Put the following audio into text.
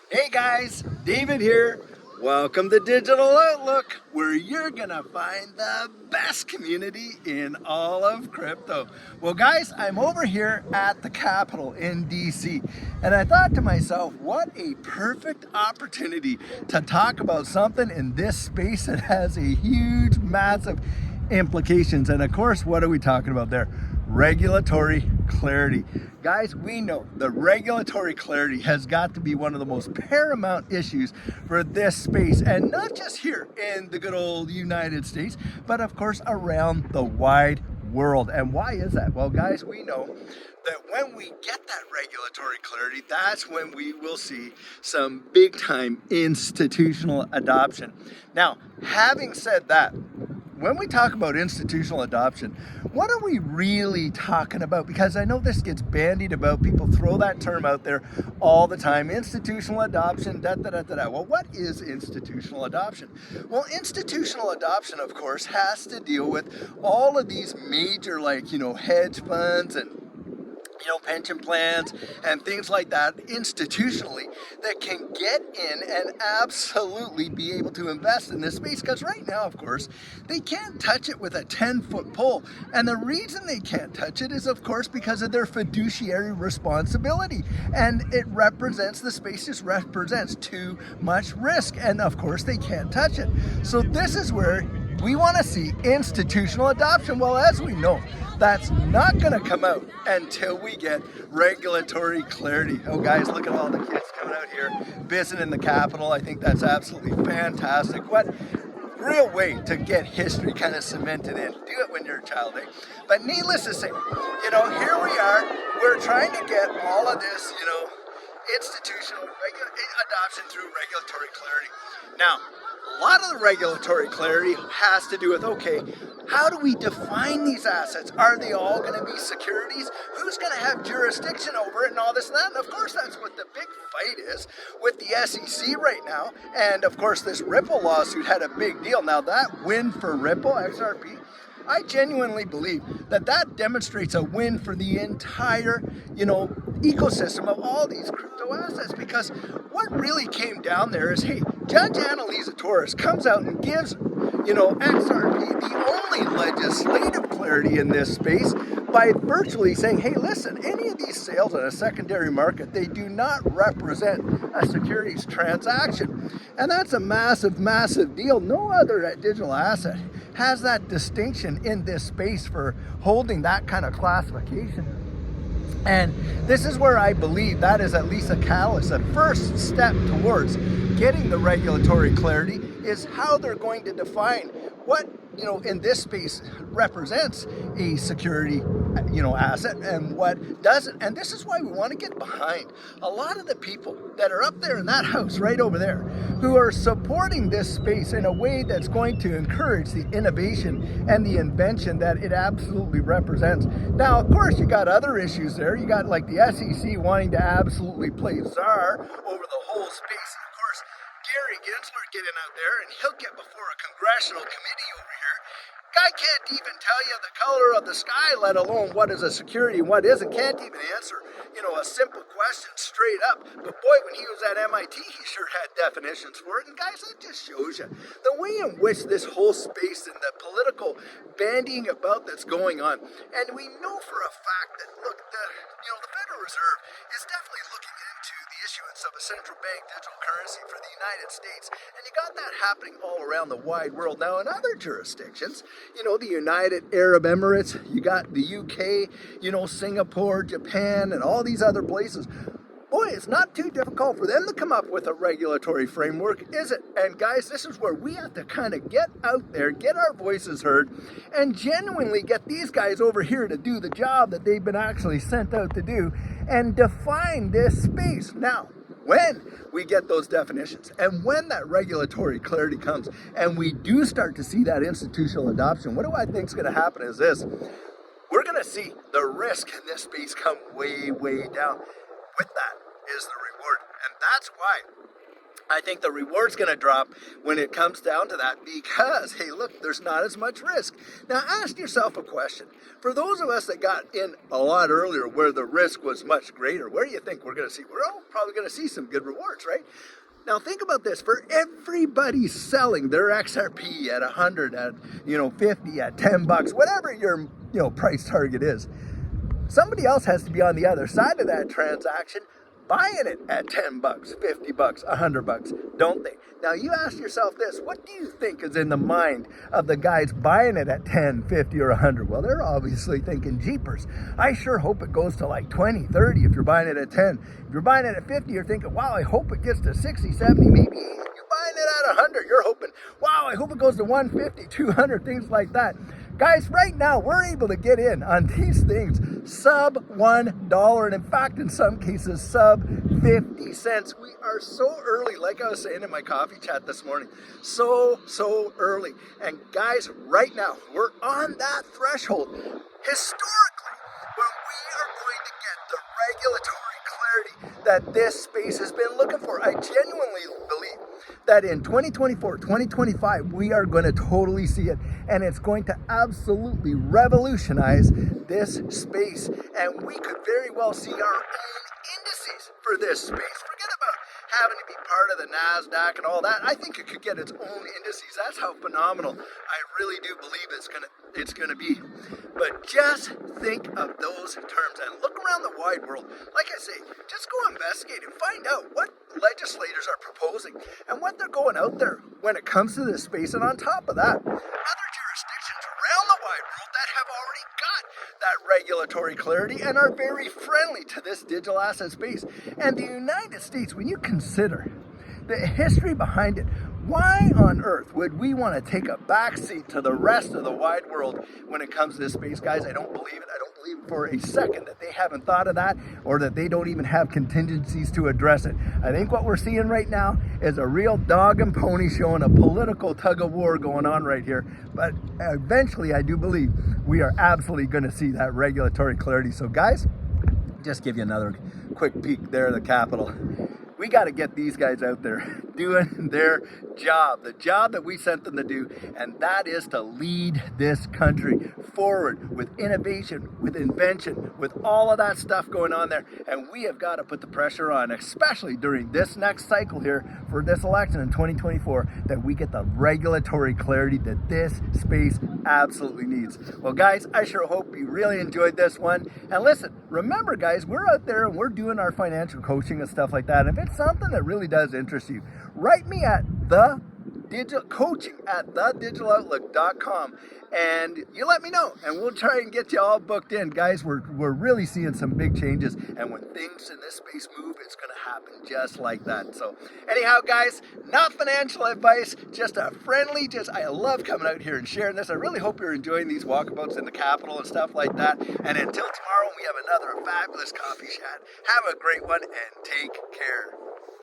Hey guys, David here. Welcome to Digital Outlook, where you're gonna find the best community in all of crypto. Well guys, I'm over here at the Capitol in DC, and I thought to myself, what a perfect opportunity to talk about something in this space that has a huge, massive implications. And of course, what are we talking about there? Regulatory clarity. Guys, we know the regulatory clarity has got to be one of the most paramount issues for this space, and not just here in the good old United States, but of course around the wide world. And why is that? Well, guys, we know that when we get that regulatory clarity, that's when we will see some big time institutional adoption. Now, having said that, when we talk about institutional adoption, what are we really talking about? Because I know this gets bandied about. People throw that term out there all the time. Institutional adoption, da da da da da. Well, what is institutional adoption? Well, institutional adoption, of course, has to deal with all of these major, hedge funds and pension plans and things like that institutionally that can get in and absolutely be able to invest in this space. Because right now, of course, they can't touch it with a 10-foot pole. And the reason they can't touch it is, of course, because of their fiduciary responsibility. And the space just represents too much risk. And of course, they can't touch it. So this is where we want to see institutional adoption. Well, as we know, that's not going to come out until we get regulatory clarity. Oh, guys, look at all the kids coming out here visiting the Capitol. I think that's absolutely fantastic. What real way to get history kind of cemented in. Do it when you're a child, eh? But needless to say, here we are. We're trying to get all of this, institutional adoption through regulatory clarity. Now, a lot of the regulatory clarity has to do with, okay, how do we define these assets? Are they all going to be securities? Who's going to have jurisdiction over it and all this and that? And of course, that's what the big fight is with the SEC right now. And of course, this Ripple lawsuit had a big deal. Now, that win for Ripple, XRP, I genuinely believe that demonstrates a win for the entire, ecosystem of all these crypto assets. Because what really came down there is, hey, Judge Annalisa Torres comes out and gives, XRP the only legislative clarity in this space by virtually saying, hey, listen, any of these sales on a secondary market, they do not represent a securities transaction. And that's a massive, massive deal. No other digital asset has that distinction in this space for holding that kind of classification. And this is where I believe that is at least a catalyst. The first step towards getting the regulatory clarity is how they're going to define what, in this space represents a security, asset and what doesn't. And this is why we want to get behind a lot of the people that are up there in that house right over there who are supporting this space in a way that's going to encourage the innovation and the invention that it absolutely represents. Now, of course, you got other issues there. You got like the SEC wanting to absolutely play czar over the whole space. And of course, Gary Gensler getting out there and he'll get before a congressional committee over here. Guy can't even tell you the color of the sky, let alone what is a security and what isn't. Can't even answer, a simple question straight up. But boy, when he was at MIT, he sure had definitions for it. And guys, that just shows you the way in which this whole space and the political bandying about that's going on. And we know for a fact that, look, the Federal Reserve is definitely looking into the issuance of a central bank digital currency for the United States. And you got that happening all around the wide world. Now, in other jurisdictions, the United Arab Emirates, you got the UK, Singapore, Japan, and all these other places. Boy, it's not too difficult for them to come up with a regulatory framework, is it? And guys, this is where we have to kind of get out there, get our voices heard, and genuinely get these guys over here to do the job that they've been actually sent out to do and define this space. Now, when we get those definitions and when that regulatory clarity comes and we do start to see that institutional adoption, what do I think is going to happen is this. We're going to see the risk in this space come way, way down. With that is the reward. And that's why I think the reward's going to drop when it comes down to that because, hey, look, there's not as much risk. Now, ask yourself a question. For those of us that got in a lot earlier where the risk was much greater, where do you think we're going to see? We're all probably going to see some good rewards, right? Now, think about this. For everybody selling their XRP at 100, at 50, at 10 bucks, whatever your price target is, somebody else has to be on the other side of that transaction buying it at 10 bucks, 50 bucks, 100 bucks, don't they? Now you ask yourself this, what do you think is in the mind of the guys buying it at 10, 50, or 100? Well, they're obviously thinking, jeepers, I sure hope it goes to like 20, 30 if you're buying it at 10. If you're buying it at 50, you're thinking, wow, I hope it gets to 60, 70, maybe 80. You're buying it at 100, you're hoping, wow, I hope it goes to 150, 200, things like that. Guys, right now, we're able to get in on these things sub $1, and in fact, in some cases, sub 50 cents. We are so early, like I was saying in my coffee chat this morning, so early. And guys, right now, we're on that threshold. Historically, when we are going to get the regulatory clarity that this space has been looking for, I genuinely believe that in 2024, 2025, we are going to totally see it, and it's going to absolutely revolutionize this space, and we could very well see our own indices for this space. Forget about having to be part of the NASDAQ and all that. I think it could get its own indices. That's how phenomenal I really do believe it's gonna be. But just think of those terms and look around the wide world. Like I say, just go investigate and find out what legislators are proposing and what they're going out there when it comes to this space. And on top of that, other jurisdictions around the wide world that have already got that regulatory clarity and are very friendly to this digital asset space. And the United States, when you consider the history behind it, why on earth would we want to take a backseat to the rest of the wide world when it comes to this space? Guys, I don't believe it. I don't believe for a second that they haven't thought of that or that they don't even have contingencies to address it. I think what we're seeing right now is a real dog and pony show and a political tug of war going on right here. But eventually, I do believe we are absolutely going to see that regulatory clarity. So guys, just give you another quick peek there at the Capitol. We got to get these guys out there doing their job, the job that we sent them to do, and that is to lead this country forward with innovation, with invention, with all of that stuff going on there. And we have got to put the pressure on, especially during this next cycle here for this election in 2024, that we get the regulatory clarity that this space absolutely needs. Well, guys, I sure hope you really enjoyed this one. And listen, remember, guys, we're out there and we're doing our financial coaching and stuff like that. And if it's something that really does interest you, write me at coaching at thedigital.outlook.com and you let me know and we'll try and get you all booked in. Guys, we're really seeing some big changes, and when things in this space move, it's going to happen just like that. So anyhow, guys, not financial advice, just a friendly, I love coming out here and sharing this. I really hope you're enjoying these walkabouts in the Capitol and stuff like that. And until tomorrow, we have another fabulous coffee chat. Have a great one and take care.